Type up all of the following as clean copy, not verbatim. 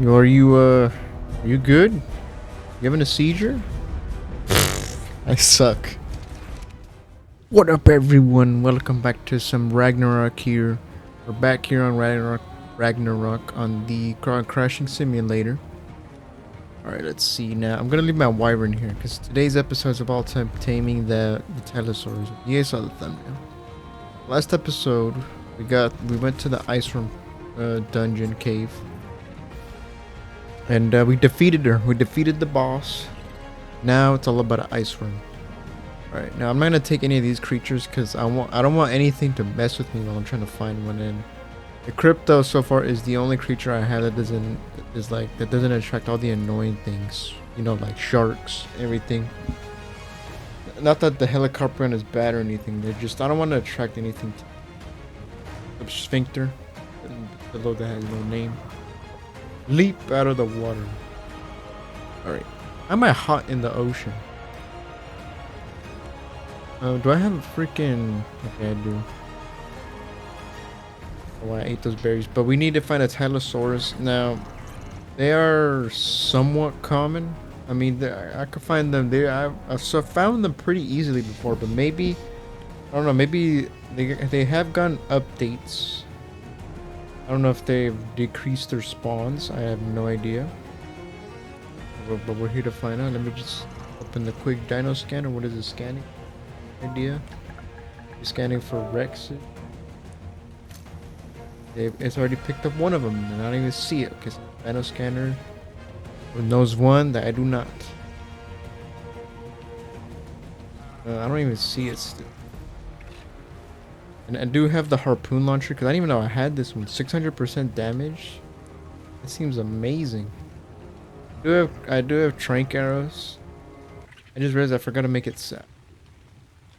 Are you good? You having a seizure? I suck. What up, everyone? Welcome back to some Ragnarok here. We're back here on Ragnarok on the car crashing simulator. Alright, let's see now. I'm gonna leave my wyvern here because today's episode is about taming the Tylosaurus. You guys saw the thumbnail. Last episode, we went to the ice room dungeon cave. And we defeated her. We defeated the boss. Now it's all about an ice room. Alright, now I'm not gonna take any of these creatures because I don't want anything to mess with me while I'm trying to find one. And the crypto so far is the only creature I have that doesn't attract all the annoying things. You know, like sharks, everything. Not that the helicopter is bad or anything. They're just, I don't want to attract anything. The sphincter, below that has no name. Leap out of the water. Alright. Am I hot in the ocean? Do I have a freaking... Okay, I do. Oh, I ate those berries. But we need to find a Tylosaurus. Now, they are somewhat common. I mean, I could find them there. I've found them pretty easily before. But maybe... I don't know. Maybe they have gotten updates. I don't know if they've decreased their spawns. I have no idea. But we're here to find out. Let me just open the quick dino scanner. What is it scanning? Idea. You're scanning for Rexes. It's already picked up one of them, and I don't even see it because dino scanner knows one that I do not. I don't even see it still. And I do have the harpoon launcher because I didn't even know I had this one. 600% damage. That seems amazing. I do have trank arrows. I just realized I forgot to make it set.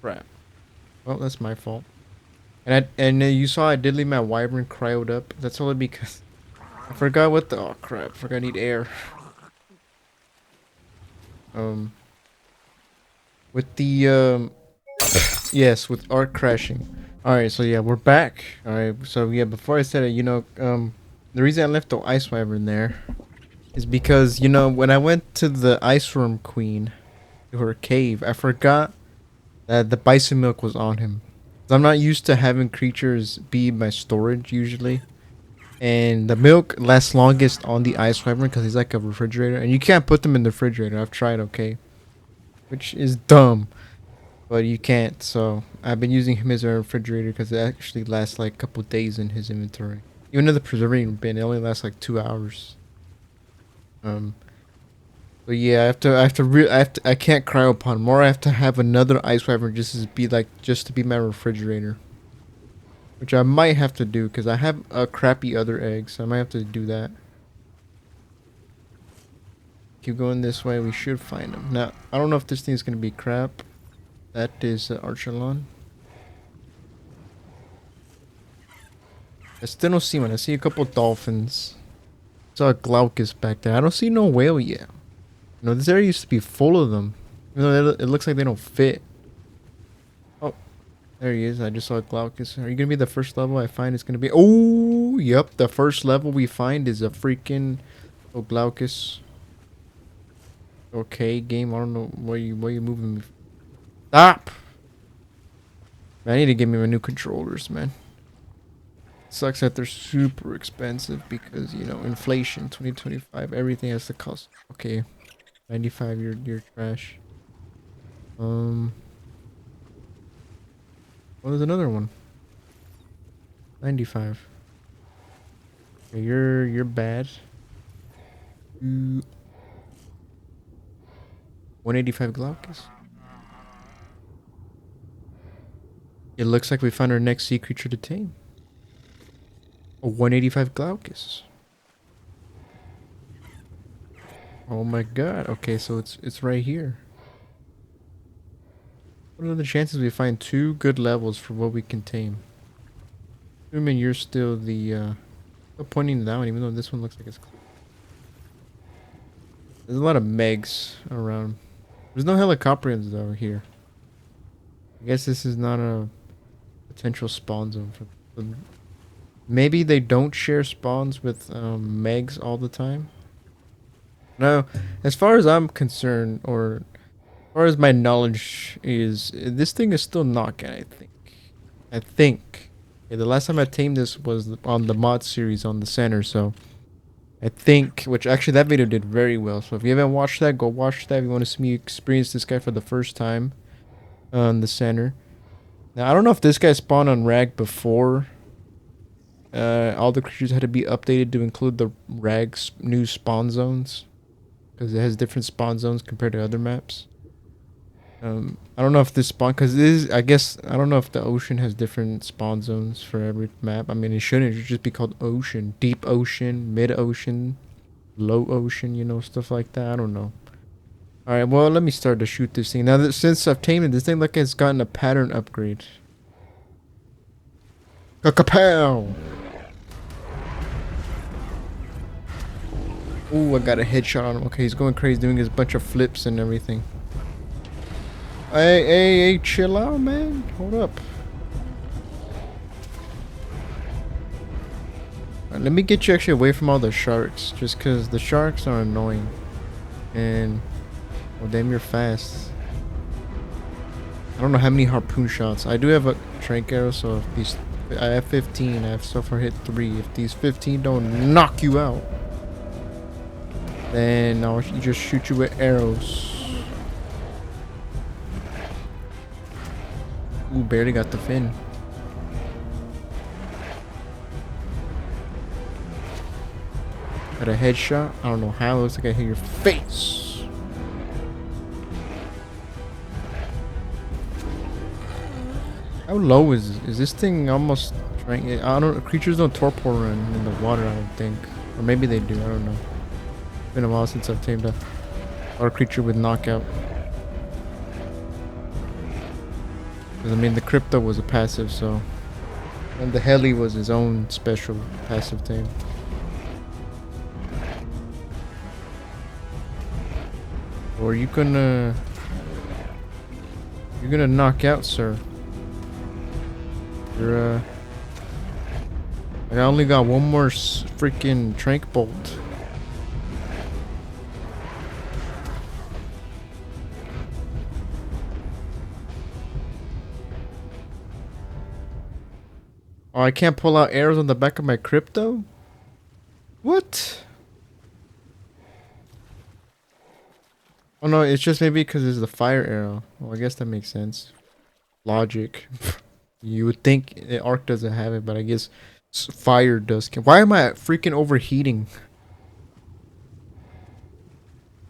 Crap. Well, that's my fault. And you saw I did leave my wyvern cryoed up. That's only because I forgot what the... Oh crap! Forgot I need air. With the yes, with ARK crashing. Alright, so yeah, we're back. Alright, so yeah, before I said it, the reason I left the ice wyvern there is because, when I went to the ice room queen, to her cave, I forgot that the bison milk was on him. 'Cause I'm not used to having creatures be my storage usually. And the milk lasts longest on the ice wyvern because he's like a refrigerator. And you can't put them in the refrigerator. I've tried, okay? Which is dumb. But you can't, so I've been using him as a refrigerator because it actually lasts like a couple days in his inventory. Even in the preserving bin, it only lasts like 2 hours. But yeah, I can't cryo upon him, or I have to have another ice wyvern just to be my refrigerator. Which I might have to do because I have a crappy other egg, so I might have to do that. Keep going this way, we should find him. Now, I don't know if this thing's gonna be crap. That is Archelon. I still don't see one. I see a couple dolphins. I saw a Glaucus back there. I don't see no whale yet. This area used to be full of them. Even though it looks like they don't fit. Oh, there he is. I just saw a Glaucus. Are you gonna be the first level I find? It's gonna be... Oh, yep. The first level we find is a freaking Glaucus. Okay, game. I don't know why you moving me. Stop! Man, I need to get me my new controllers, man. Sucks that they're super expensive because, inflation, 2025, everything has to cost. Okay, 95, you're trash. Oh, there's another one. 95. Okay, you're bad. 185 Glaucus. It looks like we found our next sea creature to tame. A 185 Glaucus. Oh my god. Okay, so it's right here. What are the chances we find 2 good levels for what we can tame? Assuming you're still still pointing to that one, even though this one looks like it's clear. There's a lot of Megs around. There's no Helicopterians though here. I guess this is not a potential spawn zone for them. Maybe they don't share spawns with Megs all the time. No, as far as I'm concerned, or as far as my knowledge is, this thing is still knockout, I think. I think. Yeah, the last time I tamed this was on the mod series on the center, so I think, which actually that video did very well. So if you haven't watched that, go watch that if you want to see me experience this guy for the first time on the center. Now, I don't know if this guy spawned on Rag before. All the creatures had to be updated to include the Rag's new spawn zones. Because it has different spawn zones compared to other maps. I don't know if this spawn, because it is, I guess, I don't know if the ocean has different spawn zones for every map. I mean, it shouldn't. It should just be called ocean. Deep ocean, mid ocean, low ocean, you know, stuff like that. I don't know. Alright, well, let me start to shoot this thing. Now, that since I've tamed it, this thing like it's gotten a pattern upgrade. Ka-kapow! Ooh, I got a headshot on him. Okay, he's going crazy, doing his bunch of flips and everything. Hey, chill out, man. Hold up. Right, let me get you actually away from all the sharks, just because the sharks are annoying. And, well, damn, you're fast. I don't know how many harpoon shots. I do have a trank arrow, so if these... I have 15. I have so far hit 3. If these 15 don't knock you out, then I'll just shoot you with arrows. Ooh, barely got the fin. Got a headshot. I don't know how. It looks like I hit your face. How low is this thing? Almost trying. I don't. Creatures don't torpor run in the water. I don't think, or maybe they do. I don't know. Been a while since I've tamed a creature with knockout. Because I mean, the crypto was a passive, so, and the heli was his own special passive tame. Or you're gonna knock out, sir. You're I only got one more freaking trank bolt. Oh, I can't pull out arrows on the back of my crypto? What? Oh no, it's just maybe because it's the fire arrow. Well, I guess that makes sense. Logic. You would think ARK doesn't have it, but I guess fire does. Why am I freaking overheating?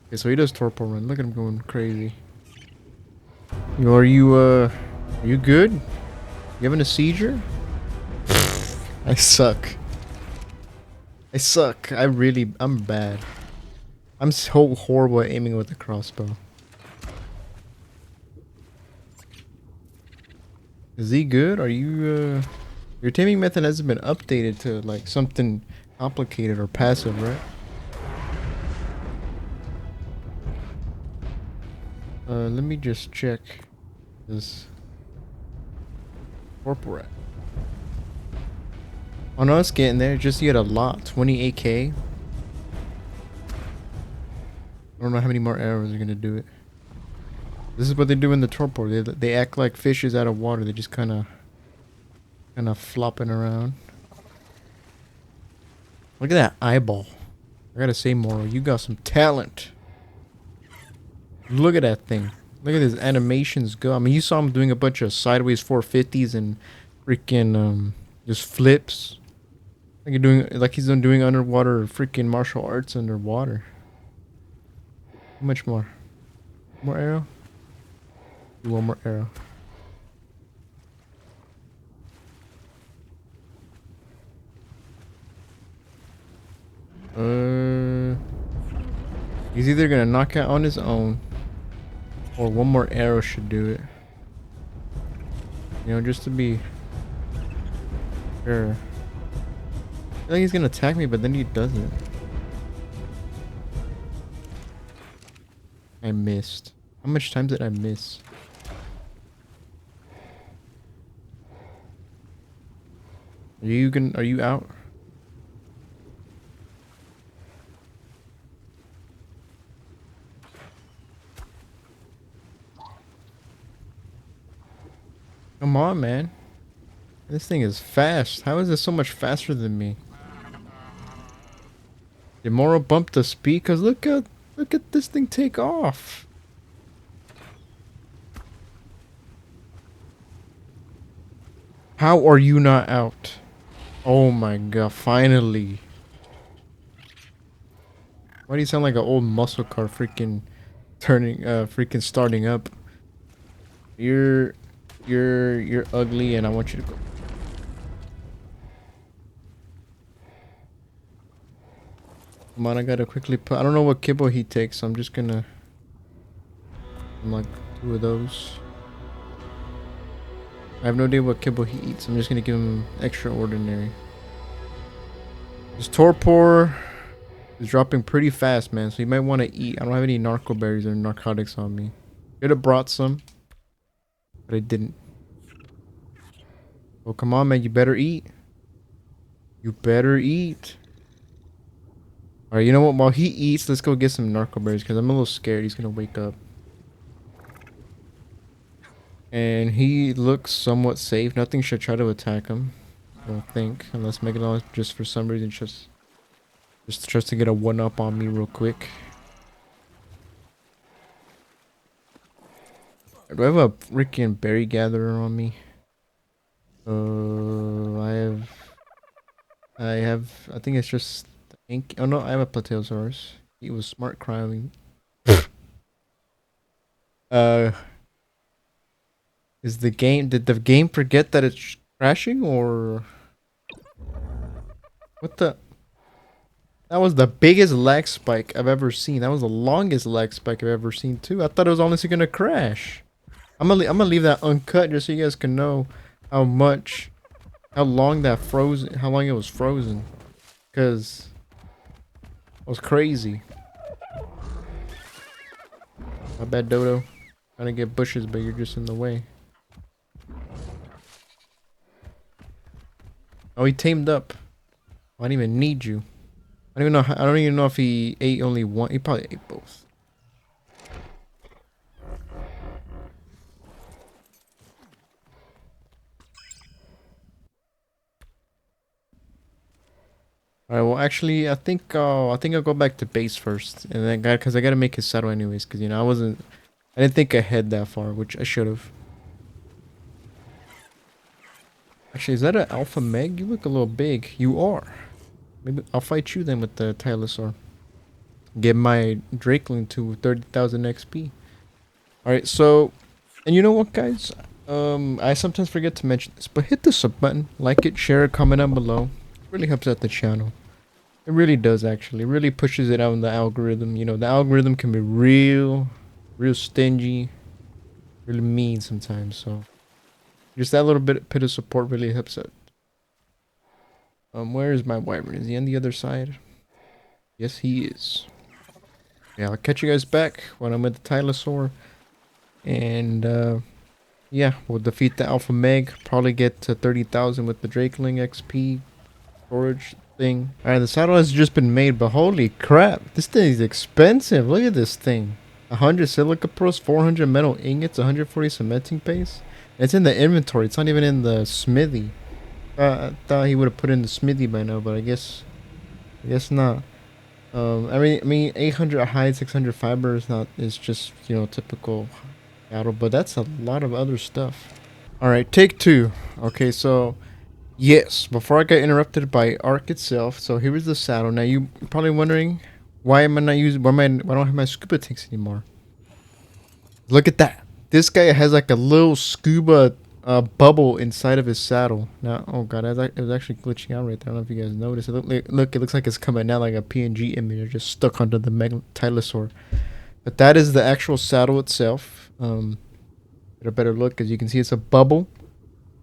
Okay, so he does torpor run. Look at him going crazy. Are you good? You having a seizure? I suck. I'm bad. I'm so horrible at aiming with the crossbow. Is he good? Are you, your taming method hasn't been updated to, like, something complicated or passive, right? Let me just check this. Corporate. Oh no, it's getting there. Just yet a lot. 28k. I don't know how many more arrows are gonna do it. This is what they do in the torpor. They act like fishes out of water. They just kind of flopping around. Look at that eyeball. I gotta say, Moro, you got some talent. Look at that thing. Look at his animations go. I mean, you saw him doing a bunch of sideways 450s and freaking just flips. Like he's doing underwater freaking martial arts underwater. How much more? More arrow? Do one more arrow. He's either gonna knock out on his own, or one more arrow should do it. You know, just to be sure. I think he's gonna attack me, but then he doesn't. I missed. How much time did I miss? Are you out? Come on, man. This thing is fast. How is it so much faster than me? Did Moro bump the speed? Cause look at this thing take off. How are you not out? Oh my god, finally. Why do you sound like an old muscle car freaking freaking starting up? You're you're ugly and I want you to go. Come on, I gotta quickly put I don't know what kibble he takes, so I'm just gonna like 2 of those. I have no idea what kibble he eats. I'm just gonna give him extraordinary. This torpor is dropping pretty fast, man, so you might want to eat. I don't have any narco berries or narcotics on me. Could have brought some, but I didn't. Oh, come on, man. You better eat. You better eat. Alright, you know what? While he eats, let's go get some narco berries because I'm a little scared he's gonna wake up. And he looks somewhat safe. Nothing should try to attack him, I don't think. Unless Megalon just for some reason just tries to get a 1-up on me real quick. Do I have a freaking berry gatherer on me? I think it's just ink. Oh no, I have a Tylosaurus. He was smart crying. uh, did the game forget that it's crashing or what the? That was the biggest lag spike I've ever seen. That was the longest lag spike I've ever seen too. I thought it was honestly gonna crash. I'm gonna leave that uncut just so you guys can know how long it was frozen. Cause it was crazy. My bad, Dodo. Trying to get bushes, but you're just in the way. Oh, he tamed up. I don't even need you. I don't even know if he ate only one. He probably ate both. All right. Well, actually, I think I'll go back to base first, and then because I gotta make his saddle anyways. Because you know I didn't think ahead that far, which I should have. Actually, is that an alpha meg? You look a little big. You are. Maybe I'll fight you then with the Tylosaur. Get my Drakeling to 30,000 XP. Alright, so, and you know what, guys? I sometimes forget to mention this, but hit the sub button, like it, share it, comment down below. It really helps out the channel. It really does, actually. It really pushes it out in the algorithm. You know, the algorithm can be real stingy, really mean sometimes, so just that little bit of support really helps out. Where is my wyvern? Is he on the other side? Yes, he is. Yeah, I'll catch you guys back when I'm with the Tylosaur. And, yeah, we'll defeat the Alpha Meg. Probably get to 30,000 with the Drakeling XP storage thing. Alright, the saddle has just been made, but holy crap. This thing is expensive. Look at this thing. 100 silica pearls, 400 metal ingots, 140 cementing paste. It's in the inventory. It's not even in the smithy. I thought he would have put in the smithy by now, but I guess not. I mean, 800 hide, 600 fiber is just, you know, typical cattle, but that's a lot of other stuff. All right, take 2. Okay, so yes, before I got interrupted by ARK itself, so here is the saddle. Now you're probably wondering why am I not using why don't I have my scuba tanks anymore? Look at that. This guy has like a little scuba bubble inside of his saddle. Now, oh god, it was actually glitching out right there. I don't know if you guys noticed. It looks like it's coming out like a PNG image, just stuck onto the Tylosaur. But that is the actual saddle itself. Get a better look, as you can see, it's a bubble.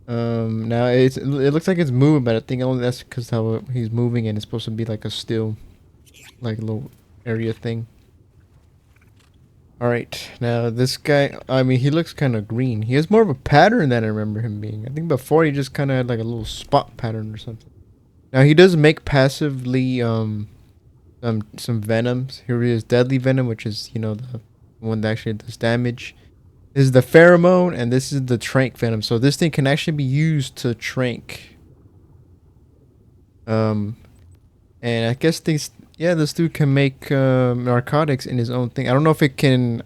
Now it looks like it's moving, but I think only that's because how he's moving, and it's supposed to be like a still, like a little area thing. Alright, now this guy, I mean, he looks kind of green. He has more of a pattern than I remember him being. I think before he just kind of had like a little spot pattern or something. Now he does make passively some venoms. Here is deadly venom, which is, you know, the one that actually does damage. This is the pheromone, and this is the trank venom. So this thing can actually be used to trank. And I guess these, yeah, this dude can make narcotics in his own thing. I don't know if it can.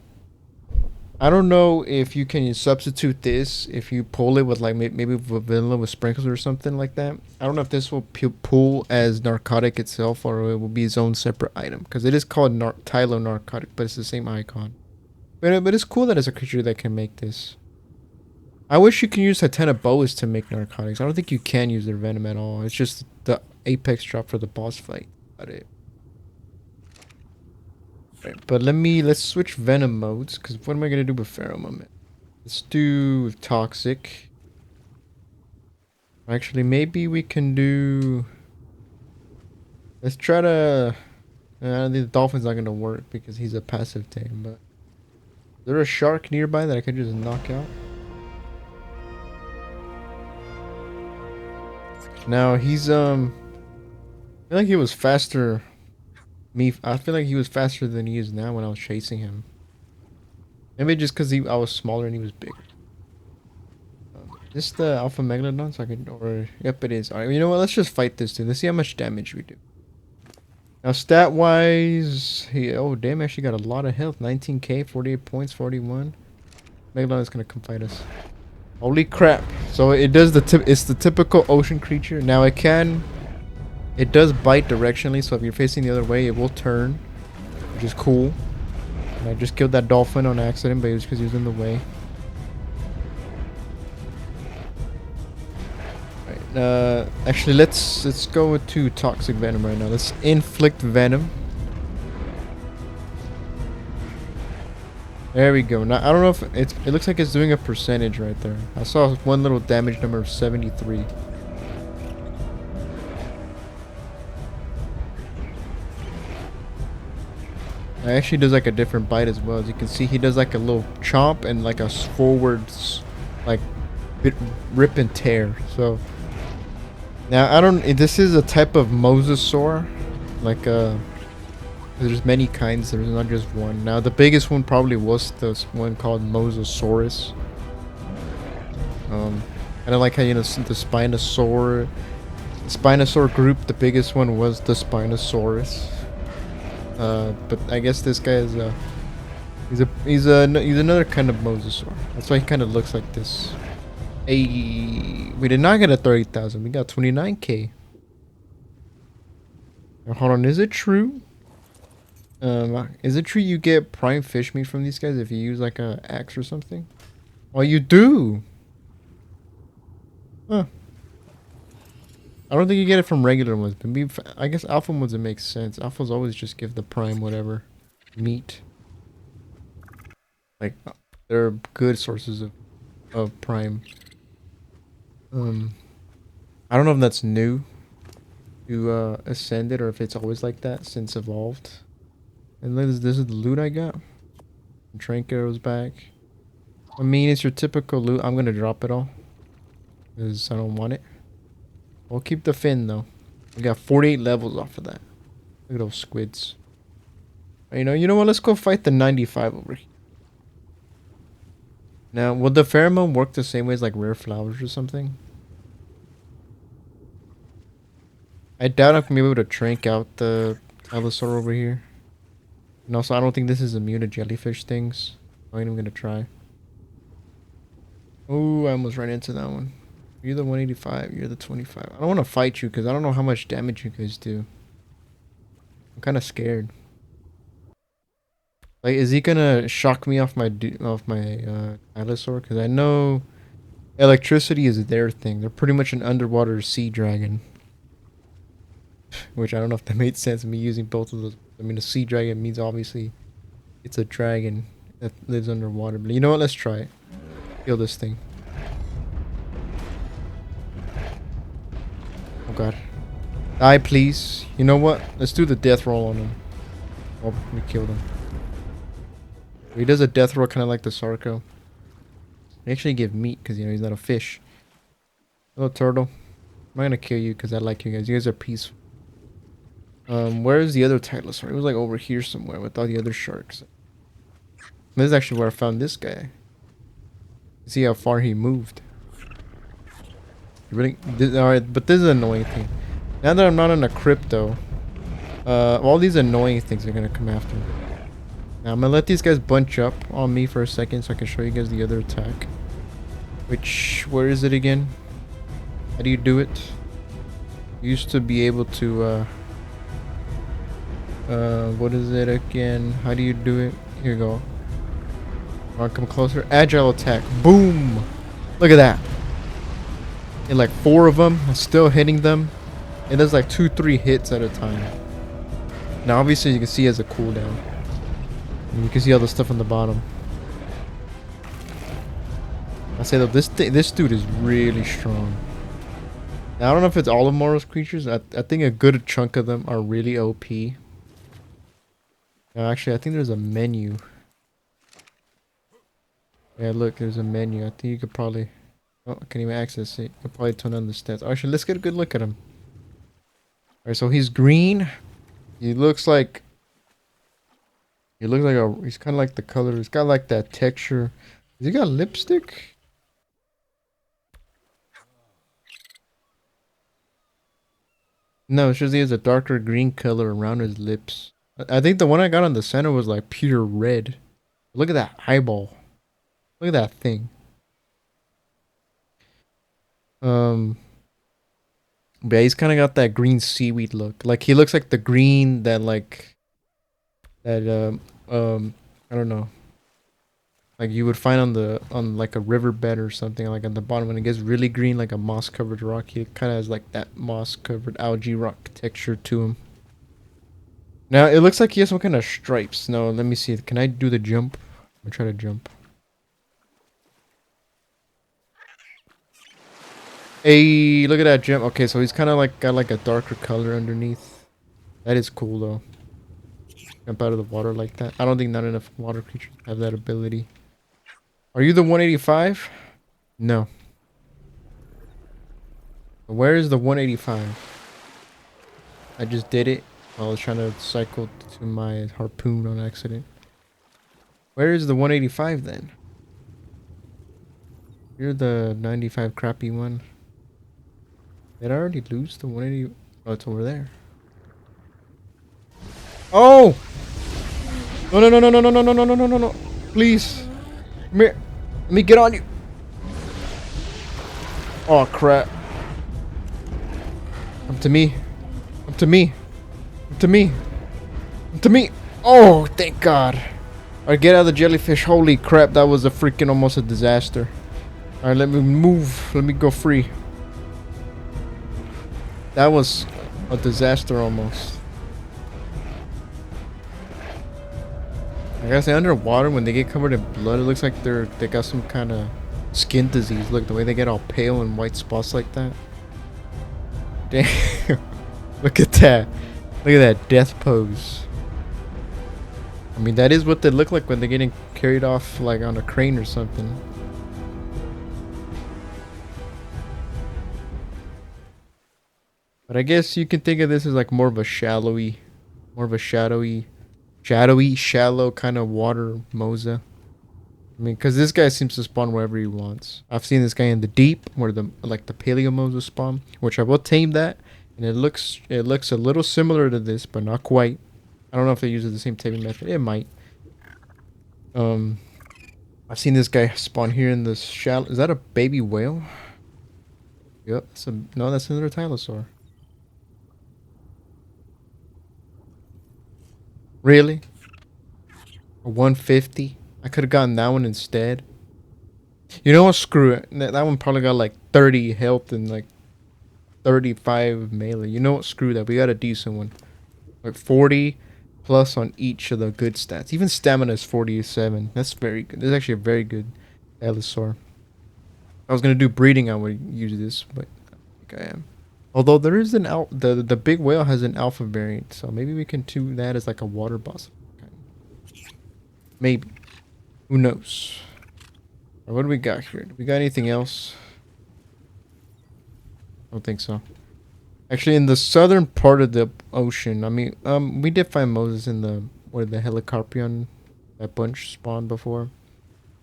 I don't know if you can substitute this if you pull it with like maybe with vanilla with sprinkles or something like that. I don't know if this will pull as narcotic itself or it will be its own separate item because it is called Tylo narcotic, but it's the same icon. But it's cool that it's a creature that can make this. I wish you could use Hatena boas to make narcotics. I don't think you can use their venom at all. It's just the apex drop for the boss fight. Got it. Right, but let's switch venom modes because what am I gonna do with pheromone? Let's do toxic. Actually, maybe we can do. Let's try to. The dolphin's not gonna work because he's a passive tame. But is there a shark nearby that I could just knock out? Now he's I feel like he was faster. I feel like he was faster than he is now when I was chasing him. Maybe just because I was smaller and he was big. Is this the Alpha Megalodon? So I could, or yep, it is. All right, you know what? Let's just fight this dude. Let's see how much damage we do. Now, stat wise, oh damn, actually got a lot of health. 19k, 48 points, 41. Megalodon is gonna come fight us. Holy crap! So it does it's the typical ocean creature. Now it does bite directionally, so if you're facing the other way, it will turn, which is cool. And I just killed that dolphin on accident, but it was because he was in the way. Right, actually, let's go to toxic venom right now. Let's inflict venom. There we go. Now I don't know if it looks like it's doing a percentage right there. I saw one little damage number of 73. It actually does like a different bite as well. As you can see, he does like a little chomp and like a forwards, like rip and tear. So now I don't. This is a type of Mosasaur, like there's many kinds. There's not just one. Now the biggest one probably was this one called Mosasaurus. Kind of like how, you know, the Spinosaur group. The biggest one was the Spinosaurus. But I guess this guy is he's another kind of Mosasaur. That's why he kind of looks like this. Hey, we did not get a 30,000. We got 29k. Now, hold on, is it true? Is it true you get prime fish meat from these guys if you use like a axe or something? Oh, you do. Huh. I don't think you get it from regular ones, but I guess alpha ones it makes sense. Alphas always just give the prime whatever meat. Like they're good sources of prime. I don't know if that's new to Ascended or if it's always like that since Evolved. And this is the loot I got. Trank arrows back. I mean, it's your typical loot. I'm gonna drop it all because I don't want it. We'll keep the fin though. We got 48 levels off of that. Look at those squids. You know what? Let's go fight the 95 over here. Now, will the pheromone work the same way as like rare flowers or something? I doubt I'm gonna be able to trank out the Tylosaurus over here. And also, I don't think this is immune to jellyfish things. I ain't even gonna try. Oh, I almost ran into that one. You're the 185, you're the 25. I don't want to fight you because I don't know how much damage you guys do. I'm kind of scared. Like, is he gonna shock me off my Tylosaur? Because I know electricity is their thing. They're pretty much an underwater sea dragon. Which I don't know if that made sense, me using both of those. I mean, a sea dragon means obviously it's a dragon that lives underwater. But you know what? Let's try it. Kill this thing. Oh god. Die, please. You know what? Let's do the death roll on him. Oh, we killed him. He does a death roll kind of like the Sarco. They actually give meat because, you know, he's not a fish. Hello, turtle. I'm not gonna kill you because I like you guys. You guys are peaceful. Where's the other Tylosaur? It was like over here somewhere with all the other sharks. This is actually where I found this guy. See how far he moved. Really? Alright, but this is an annoying thing. Now that I'm not in a crypto, all these annoying things are gonna come after me. Now I'm gonna let these guys bunch up on me for a second so I can show you guys the other attack. Where is it again? How do you do it? You used to be able to, what is it again? How do you do it? Here you go. Alright, come closer. Agile attack. Boom! Look at that. And like 4 of them. I'm still hitting them. It does like 2-3 hits at a time. Now obviously you can see it has a cooldown. And you can see all the stuff on the bottom. I say though, this dude is really strong. Now I don't know if it's all of Moro's creatures. I think a good chunk of them are really OP. Now actually I think there's a menu. Yeah, look, there's a menu. I think you could probably... Oh, I can't even access it. You could probably turn on the stats. Actually, let's get a good look at him. Alright, so he's green. He looks like... He looks like a... He's kind of like the color. He's got like that texture. Has he got lipstick? No, it's just he has a darker green color around his lips. I think the one I got on the center was like pure red. Look at that eyeball. Look at that thing. But yeah, he's kind of got that green seaweed look. Like he looks like the green that I don't know. Like you would find on like a riverbed or something, like at the bottom when it gets really green, like a moss covered rock. He kind of has like that moss covered algae rock texture to him. Now it looks like he has some kind of stripes. No, let me see. Can I do the jump? I'm gonna try to jump. Hey, look at that gem. Okay, so he's kind of like got like a darker color underneath. That is cool though. Jump out of the water like that. I don't think not enough water creatures have that ability. Are you the 185? No. Where is the 185? I just did it. I was trying to cycle to my harpoon on accident. Where is the 185 then? You're the 95 crappy one. Did I already lose the 180? Oh, it's over there. Oh! No, no, no, no, no, no, no, no, no, no, no, no, no. Please. Come here. Let me get on you. Oh, crap. Up to me. Up to me. Up to me. Up to me. Oh, thank God. Alright, get out of the jellyfish. Holy crap, that was a freaking almost a disaster. Alright, let me move. Let me go free. That was a disaster almost. I gotta say, underwater when they get covered in blood, it looks like they got some kind of skin disease. Look, the way they get all pale and white spots like that. Damn. Look at that. Look at that death pose. I mean, that is what they look like when they're getting carried off like on a crane or something. But I guess you can think of this as like more of a shadowy, shallow kind of water Mosa. I mean, because this guy seems to spawn wherever he wants. I've seen this guy in the deep, where the paleo Mosa spawn, which I will tame that, and it looks a little similar to this, but not quite. I don't know if they use the same taming method. It might. I've seen this guy spawn here in the shallow. Is that a baby whale? Yep. No, that's another Tylosaur. Really? A 150? I could have gotten that one instead. You know what? Screw it. That one probably got like 30 health and like 35 melee. You know what? Screw that. We got a decent one. Like 40 plus on each of the good stats. Even stamina is 47. That's very good. This is actually a very good Tylosaur. If I was going to do breeding, I would use this, but I think I am. Although there is the big whale has an alpha variant, so maybe we can do that as like a water boss. Maybe. Who knows? What do we got here? Do we got anything else? I don't think so. Actually, in the southern part of the ocean, I mean, we did find Moses in the where the Helicarpion, that bunch spawned before.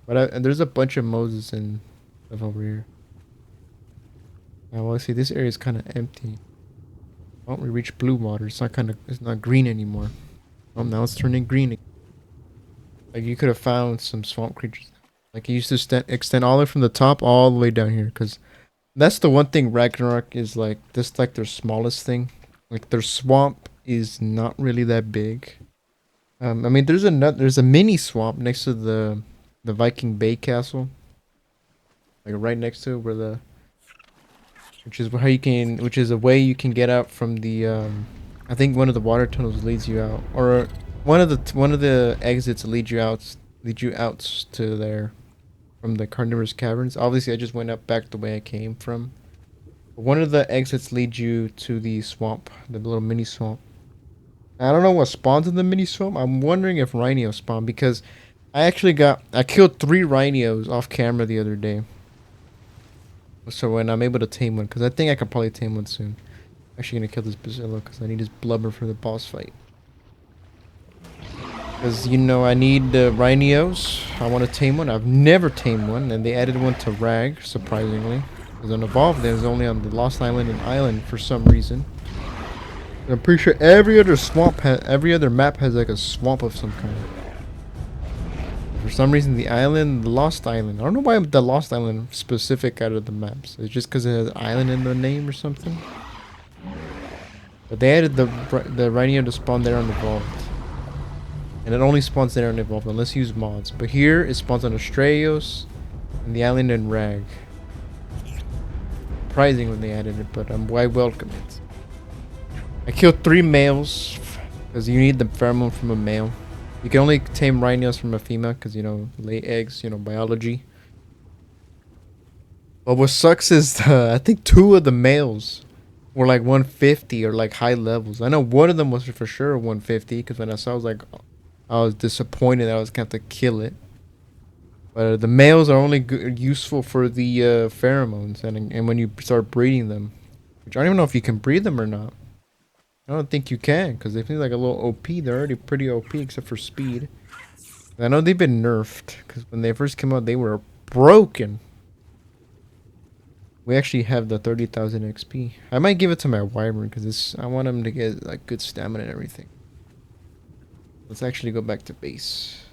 But there's a bunch of Moses and stuff over here. Now, well, see, this area is kind of empty. Oh, we reached blue water. It's not green anymore. Oh, now it's turning green. Like you could have found some swamp creatures. Like you used to extend all the way from the top all the way down here, because that's the one thing Ragnarok is like. This like their smallest thing. Like their swamp is not really that big. I mean, there's a mini swamp next to the Viking Bay Castle. Like right next to where which is a way you can get out from the I think one of the water tunnels leads you out, or one of the exits lead you out to there from the carnivorous caverns. Obviously, I just went up back the way I came from. But one of the exits leads you to the swamp, the little mini swamp. I don't know what spawns in the mini swamp. I'm wondering if rhino spawn, because I killed 3 rhinos off camera the other day. So when I'm able to tame one, because I think I could probably tame one soon. Actually gonna kill this Bazilla because I need his blubber for the boss fight. Because, you know, I need rhinos. I want to tame one. I've never tamed one, and they added one to Rag, surprisingly. Because on Evolve, there's only on the Lost Island and Island for some reason. And I'm pretty sure every other map has like a swamp of some kind. For some reason, the Lost Island. I don't know why the Lost Island specific out of the maps. It's just because it has island in the name or something. But they added the rhino to spawn there on Evolved. And it only spawns there on Evolved unless you use mods. But here, it spawns on Astraeos and the island in Rag. Surprising when they added it, but I welcome it. I killed 3 males because you need the pheromone from a male. You can only tame rhinos from a female because, you know, lay eggs, you know, biology. But what sucks is I think 2 of the males were like 150 or like high levels. I know one of them was for sure 150 because when I saw, I was disappointed that I was going to have to kill it. But the males are only useful for the pheromones and when you start breeding them. Which I don't even know if you can breed them or not. I don't think you can, because they feel like a little OP. They're already pretty OP, except for speed. I know they've been nerfed, because when they first came out, they were broken. We actually have the 30,000 XP. I might give it to my wyvern, because I want him to get like good stamina and everything. Let's actually go back to base.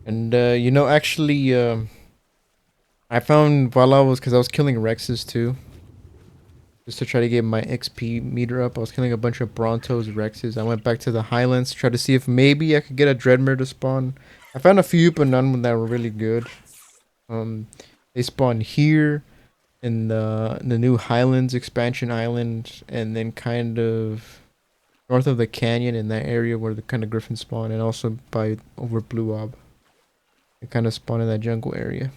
And, you know, actually, I found because I was killing Rexes too. Just to try to get my XP meter up. I was killing a bunch of Brontos, Rexes. I went back to the Highlands to try to see if maybe I could get a Dreadmere to spawn. I found a few, but none that were really good. They spawn here in the new Highlands expansion island, and then kind of north of the canyon in that area where the kind of griffins spawn, and also by over Blue Ob. They kind of spawn in that jungle area.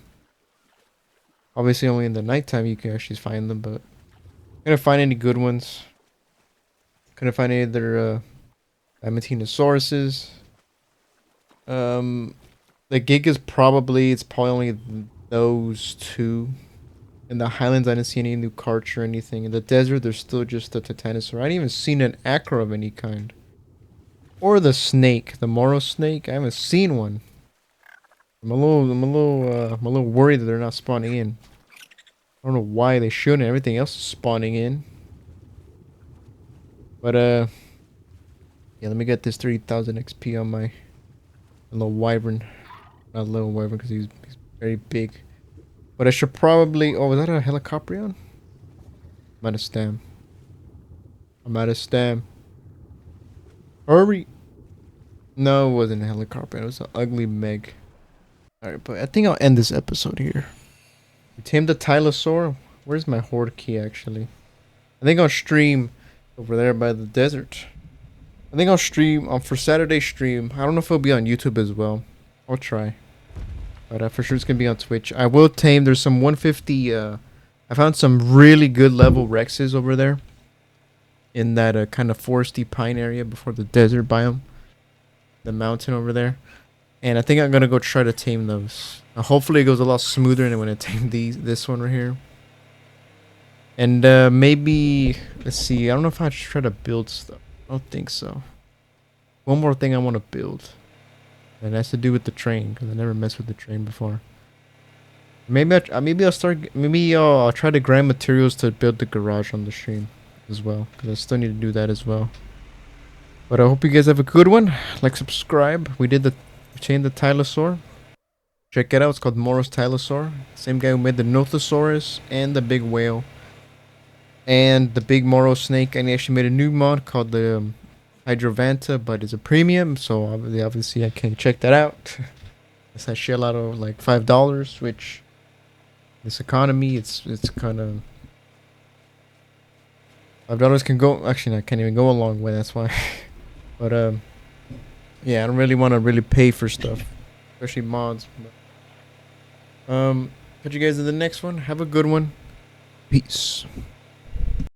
Obviously, only in the nighttime you can actually find them, but couldn't find any good ones. Couldn't find any other Diamantinosauruses. The Gigas it's probably only those 2. In the Highlands, I didn't see any new Karch or anything. In the desert, there's still just the Titanosaur. I hadn't even seen an Acro of any kind. Or the snake, the Moro snake. I haven't seen one. I'm a little worried that they're not spawning in. I don't know why they shouldn't. Everything else is spawning in. But, yeah, let me get this 30,000 XP on my little wyvern. Not little wyvern because he's very big. But I should probably... Oh, was that a Helicoprion? I'm out of stam. I'm out of stam. Hurry! No, it wasn't a Helicoprion. It was an ugly Meg. Alright, but I think I'll end this episode here. We tamed the Tylosaur. Where's my horde key, actually? I think I'll stream over there by the desert. I think I'll stream for Saturday stream. I don't know if it'll be on YouTube as well. I'll try. But for sure it's going to be on Twitch. I will tame. There's some 150... I found some really good level Rexes over there. In that kind of foresty pine area before the desert biome. the mountain over there. And I think I'm gonna go try to tame those. Hopefully it goes a lot smoother than when I tame this one right here. And maybe, let's see, I don't know if I should try to build stuff. I don't think so. One more thing I want to build. And it has to do with the train, because I never messed with the train before. Maybe I'll try to grind materials to build the garage on the stream as well, because I still need to do that as well. But I hope you guys have a good one. Like, subscribe. We chained the Tylosaur. Check it out. It's called Moro's Tylosaur. Same guy who made the Nothosaurus and the big whale. And the big Moro snake. And he actually made a new mod called the Hydrovanta, but it's a premium. So obviously I can check that out. It's a shell out of like $5, which this economy, it's kind of $5 can go. Actually, I can't even go a long way. That's why. But yeah, I don't really want to really pay for stuff, especially mods. But, catch you guys in the next one. Have a good one. Peace.